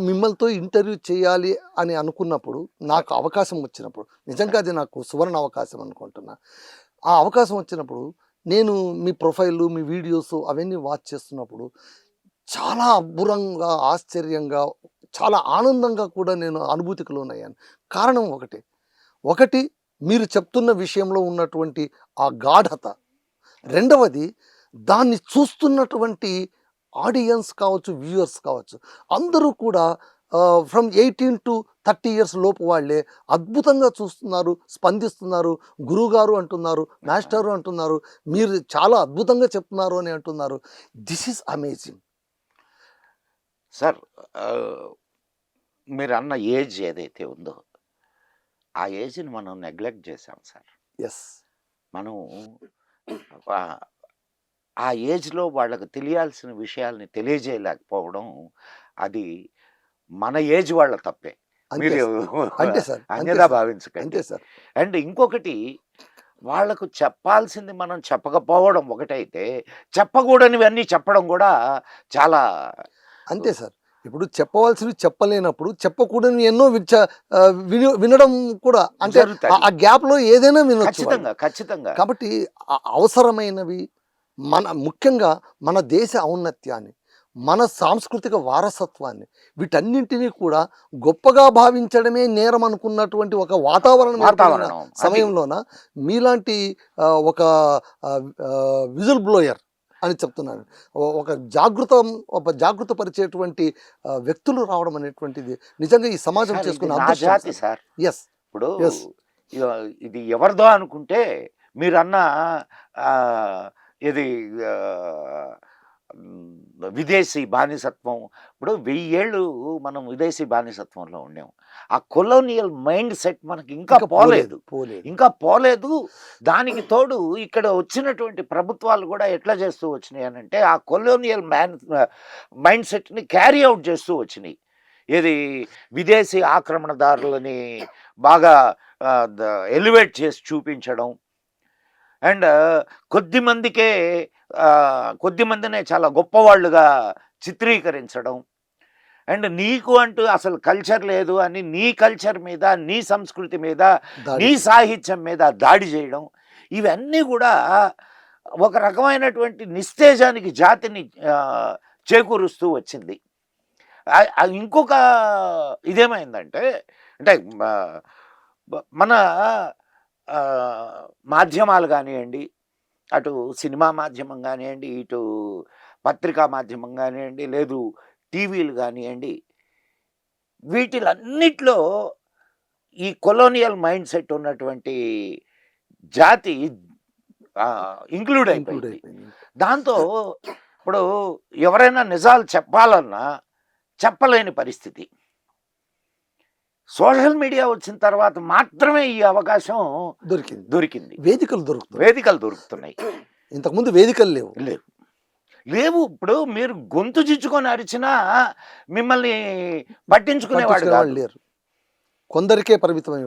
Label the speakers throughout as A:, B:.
A: మిమ్మల్తో interview చేయాలి అని అనుకున్నప్పుడు, నాకు అవకాశం వచ్చినప్పుడు, నిజంగా అది నాకు సువర్ణ అవకాశం అనుకుంటున్నా. ఆ అవకాశం వచ్చినప్పుడు నేను మీ ప్రొఫైలు, మీ వీడియోస్ అవన్నీ వాచ్ చేస్తున్నప్పుడు చాలా అబ్బురంగా, ఆశ్చర్యంగా, చాలా ఆనందంగా కూడా నేను అనుభూతికి లోనయ్యాను. కారణం ఒకటి మీరు చెప్తున్న విషయంలో ఉన్నటువంటి ఆ గాఢత. రెండవది దాన్ని చూస్తున్నటువంటి ఆడియన్స్ కావచ్చు, వ్యూయర్స్ కావచ్చు, అందరూ కూడా ఫ్రమ్ 18 to 30 ఇయర్స్ లోపు వాళ్ళే అద్భుతంగా చూస్తున్నారు, స్పందిస్తున్నారు. గురువుగారు అంటున్నారు, మాస్టరు అంటున్నారు, మీరు చాలా అద్భుతంగా చెప్తున్నారు అని అంటున్నారు. This is amazing
B: sir. మీరు అన్న ఏజ్ ఏదైతే ఉందో ఆ ఏజ్ని మనం నెగ్లెక్ట్ చేసాం సార్.
A: ఎస్.
B: మనం ఆ ఏజ్లో వాళ్ళకు తెలియాల్సిన విషయాల్ని తెలియజేయలేకపోవడం అది మన ఏజ్ వాళ్ళ తప్పే. మీరు
A: అంతే సార్,
B: అన్యదా భావించకండి.
A: అంతే సార్.
B: అండ్ ఇంకొకటి, వాళ్ళకు చెప్పాల్సింది మనం చెప్పకపోవడం ఒకటైతే, చెప్పకూడనివన్నీ చెప్పడం కూడా చాలా
A: అంతే సార్. ఇప్పుడు చెప్పవలసినవి చెప్పలేనప్పుడు చెప్పకూడని ఎన్నో వినడం కూడా, అంటే ఆ గ్యాప్ లో ఏదైనా వినొచ్చు.
B: ఖచ్చితంగా.
A: కాబట్టి అవసరమైనవి ముఖ్యంగా మన దేశ ఔన్నత్యాన్ని, మన సాంస్కృతిక వారసత్వాన్ని, వీటన్నింటినీ కూడా గొప్పగా భావించడమే నేరం అనుకున్నటువంటి ఒక వాతావరణం సమయంలోన మీలాంటి ఒక విజిల్ బ్లోయర్ అని చెప్తున్నాను, ఒక జాగృత పరిచేటువంటి వ్యక్తులు రావడం అనేటువంటిది నిజంగా ఈ సమాజం చేసుకున్న
B: జాతి సార్.
A: ఎస్.
B: ఇప్పుడు ఇది ఎవరిదో అనుకుంటే మీరన్న ఇది విదేశీ బానిసత్వం. ఇప్పుడు 1000 ఏళ్ళు మనం విదేశీ బానిసత్వంలో ఉండాము. ఆ కొలోనియల్ మైండ్ సెట్ మనకి ఇంకా పోలేదు. దానికి తోడు ఇక్కడ వచ్చినటువంటి ప్రభుత్వాలు కూడా ఎట్లా చేస్తూ వచ్చినాయి అని అంటే, ఆ కొలోనియల్ మైండ్ సెట్ని క్యారీ అవుట్ చేస్తూ వచ్చినాయి. ఏది విదేశీ ఆక్రమణదారులని బాగా ఎలివేట్ చేసి చూపించడం, అండ్ కొద్దిమందినే చాలా గొప్పవాళ్ళుగా చిత్రీకరించడం, అండ్ నీకు అంటూ అసలు కల్చర్ లేదు అని నీ కల్చర్ మీద, నీ సంస్కృతి మీద, నీ సాహిత్యం మీద దాడి చేయడం, ఇవన్నీ కూడా ఒక రకమైనటువంటి నిస్తేజానికి జాతిని చేకూరుస్తూ వచ్చింది. ఇంకొక ఇదేమైందంటే, అంటే మన మాధ్యమాలు కానివ్వండి, అటు సినిమా మాధ్యమం కానివ్వండి, ఇటు పత్రికా మాధ్యమం కానివ్వండి, లేదు టీవీలు కానివ్వండి, వీటిలన్నిట్లో ఈ కొలోనియల్ మైండ్ సెట్ ఉన్నటువంటి జాతి ఇంక్లూడ్ అయిపోయింది. దాంతో ఇప్పుడు ఎవరైనా నిజాలు చెప్పాలన్నా చెప్పలేని పరిస్థితి. సోషల్ మీడియా వచ్చిన తర్వాత మాత్రమే ఈ అవకాశం దొరికింది. వేదికలు దొరుకుతున్నాయి.
A: ఇంతకుముందు వేదికలు
B: లేవు. ఇప్పుడు మీరు గొంతు చిచ్చుకొని అరిచినా మిమ్మల్ని పట్టించుకునేవాడు
A: లేరు. కొందరికే పరిమితమై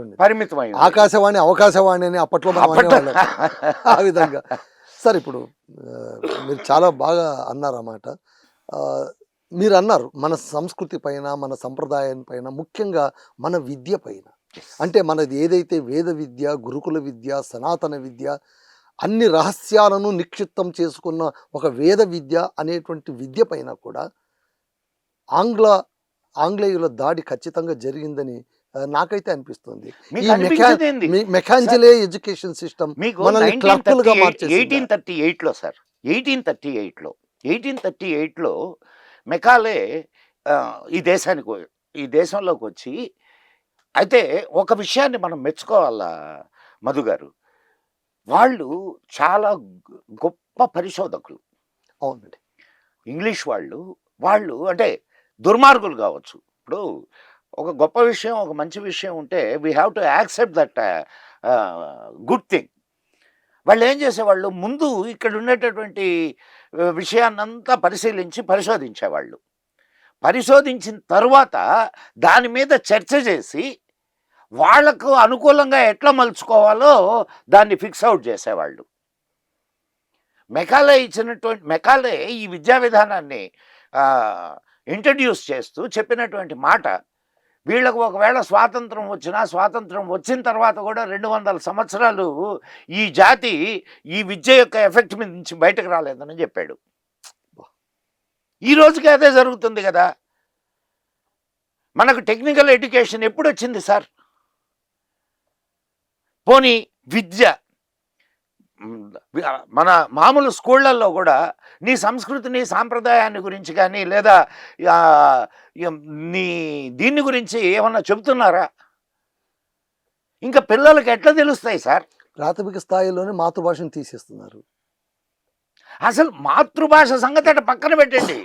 A: ఆకాశవాణి అని అప్పట్లో ఆ విధంగా. సార్, ఇప్పుడు మీరు చాలా బాగా అన్నారన్నమాట. మీరు అన్నారు మన సంస్కృతి పైన, మన సంప్రదాయం పైన, ముఖ్యంగా మన విద్య పైన, అంటే మనది ఏదైతే వేద విద్య, గురుకుల విద్య, సనాతన విద్య, అన్ని రహస్యాలను నిక్షిప్తం చేసుకున్న ఒక వేద విద్య అనేటువంటి విద్య పైన కూడా ఆంగ్లేయుల దాడి ఖచ్చితంగా జరిగిందని నాకైతే అనిపిస్తుంది. ఈ మెకాంజలే ఎడ్యుకేషన్ సిస్టమ్ మనల్ని క్లర్కులుగా మార్చేసింది.
B: 1838లో సార్, 1838లో మెకాలే ఈ దేశంలోకి వచ్చి, అయితే ఒక విషయాన్ని మనం మెచ్చుకోవాలా మధు గారు, వాళ్ళు చాలా గొప్ప పరిశోధకులు.
A: అవునండి.
B: ఇంగ్లీష్ వాళ్ళు అంటే దుర్మార్గులు కావచ్చు. ఇప్పుడు ఒక గొప్ప విషయం, ఒక మంచి విషయం ఉంటే we have to accept that good thing. వాళ్ళు ఏం చేసేవాళ్ళు, ముందు ఇక్కడ ఉండేటటువంటి విషయాన్నంతా పరిశోధించేవాళ్ళు. పరిశోధించిన తర్వాత దాని మీద చర్చ చేసి వాళ్లకు అనుకూలంగా ఎట్లా మలుచుకోవాలో దాన్ని ఫిక్స్ అవుట్ చేసేవాళ్ళు. మెకాలే ఈ విద్యా విధానాన్ని ఇంట్రడ్యూస్ చేస్తూ చెప్పినటువంటి మాట, వీళ్ళకు ఒకవేళ స్వాతంత్రం వచ్చిన తర్వాత కూడా 200 సంవత్సరాలు ఈ జాతి ఈ విద్య యొక్క ఎఫెక్ట్ మీద నుంచి బయటకు రాలేదని చెప్పాడు. ఈ రోజుకి అదే జరుగుతుంది కదా. మనకు టెక్నికల్ ఎడ్యుకేషన్ ఎప్పుడు వచ్చింది సార్? పోనీ విద్య మన మామూలు స్కూళ్ళల్లో కూడా నీ సంస్కృతిని సాంప్రదాయాన్ని గురించి కానీ లేదా నీ దీన్ని గురించి ఏమన్నా చెబుతున్నారా? ఇంకా పిల్లలకి ఎట్లా తెలుస్తాయి సార్?
A: ప్రాథమిక స్థాయిలోనే మాతృభాషను తీసేస్తున్నారు.
B: అసలు మాతృభాష సంగతి అటు పక్కన పెట్టండి.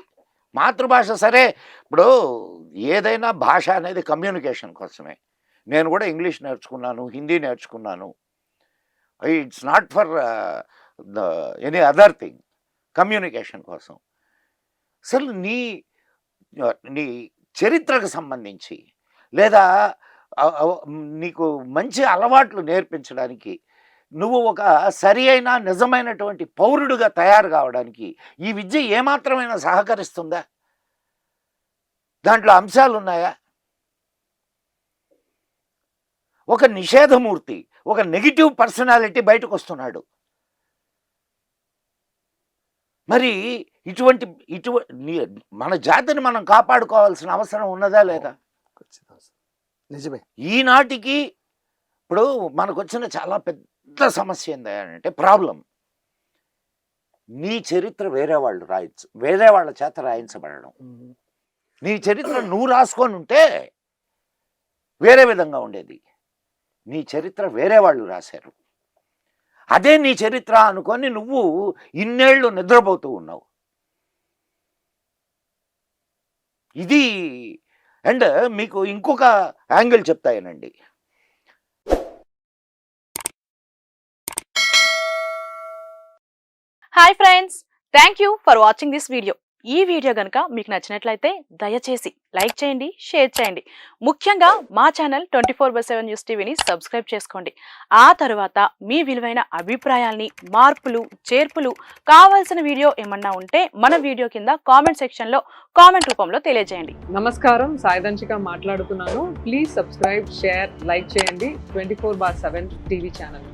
B: మాతృభాష సరే, ఇప్పుడు ఏదైనా భాష అనేది కమ్యూనికేషన్ కోసమే. నేను కూడా ఇంగ్లీష్ నేర్చుకున్నాను, హిందీ నేర్చుకున్నాను. It's not for any other thing, communication కోసం. అసలు నీ చరిత్రకు సంబంధించి లేదా నీకు మంచి అలవాట్లు నేర్పించడానికి, నువ్వు ఒక సరి అయిన నిజమైనటువంటి పౌరుడుగా తయారు కావడానికి ఈ విద్య ఏమాత్రమైనా సహకరిస్తుందా? దాంట్లో అంశాలు ఉన్నాయా? ఒక నిషేధమూర్తి, ఒక నెగిటివ్ పర్సనాలిటీ బయటకు వస్తున్నాడు. మరి మన జాతిని మనం కాపాడుకోవాల్సిన అవసరం ఉన్నదా లేదా?
A: నిజమే.
B: ఈనాటికి ఇప్పుడు మనకు వచ్చిన చాలా పెద్ద సమస్య ఏంటంటే ప్రాబ్లం, నీ చరిత్ర వేరే వాళ్ళ చేత రాయించబడడం. నీ చరిత్ర నువ్వు రాసుకొని ఉంటే వేరే విధంగా ఉండేది. నీ చరిత్ర వేరే వాళ్ళు రాశారు, అదే నీ చరిత్ర అనుకొని నువ్వు ఇన్నేళ్ళు నిద్రపోతూ ఉన్నావు. ఇది అండ్ మీకు ఇంకొక యాంగిల్ చెప్తాయనండి.
C: Hi friends, thank you for watching this video. ఈ వీడియో కనుక మీకు నచ్చినట్లయితే దయచేసి లైక్ చేయండి, షేర్ చేయండి. ముఖ్యంగా మా ఛానల్ 24/7 న్యూస్ టీవీని సబ్స్క్రైబ్ చేసుకోండి. ఆ తర్వాత మీ విలువైన అభిప్రాయాల్ని, మార్పులు, చేర్పులు, కావాల్సిన వీడియో ఏమన్నా ఉంటే మన వీడియో కింద కామెంట్ సెక్షన్లో కామెంట్ రూపంలో తెలియజేయండి.
D: నమస్కారం, సాయిదంచిక మాట్లాడుతున్నాను. ప్లీజ్ సబ్స్క్రైబ్, షేర్, లైక్ చేయండి 24/7 టీవీ ఛానల్.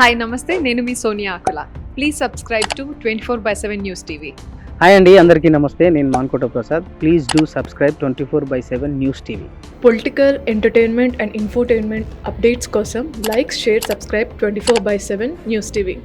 E: హాయ్ నమస్తే, నేను మీ Sonia Akula. Please subscribe to 24/7 news TV.
F: Hi అండి, అందరికీ నమస్తే. నేను Mankota Prasad. Please do subscribe 24/7 news TV.
G: Political, entertainment and infotainment updates కోసం like, share, subscribe 24/7 news TV.